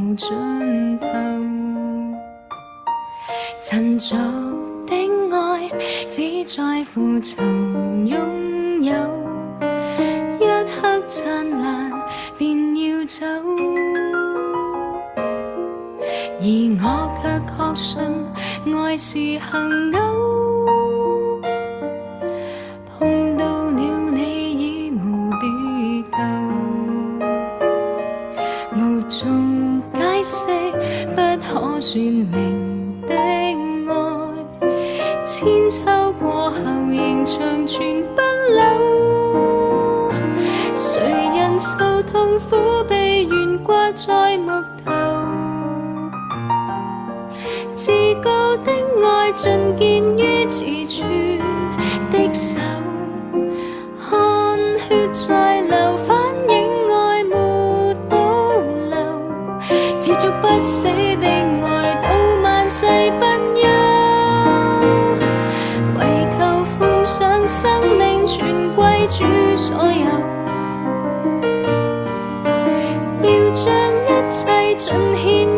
無盡頭。陳俗的愛只在乎曾擁有，一刻燦爛便要走，而我卻確信愛是恒久。碰到了你已無別舊，無從解釋不可說明的愛，千秋過後仍長存不朽。誰人受痛苦被懸掛在木頭，至高的愛盡見於自存的手，汗血在流反映愛沒保留，持續不死的愛到萬世不休，為求奉上生命全歸主所有，要將一切盡獻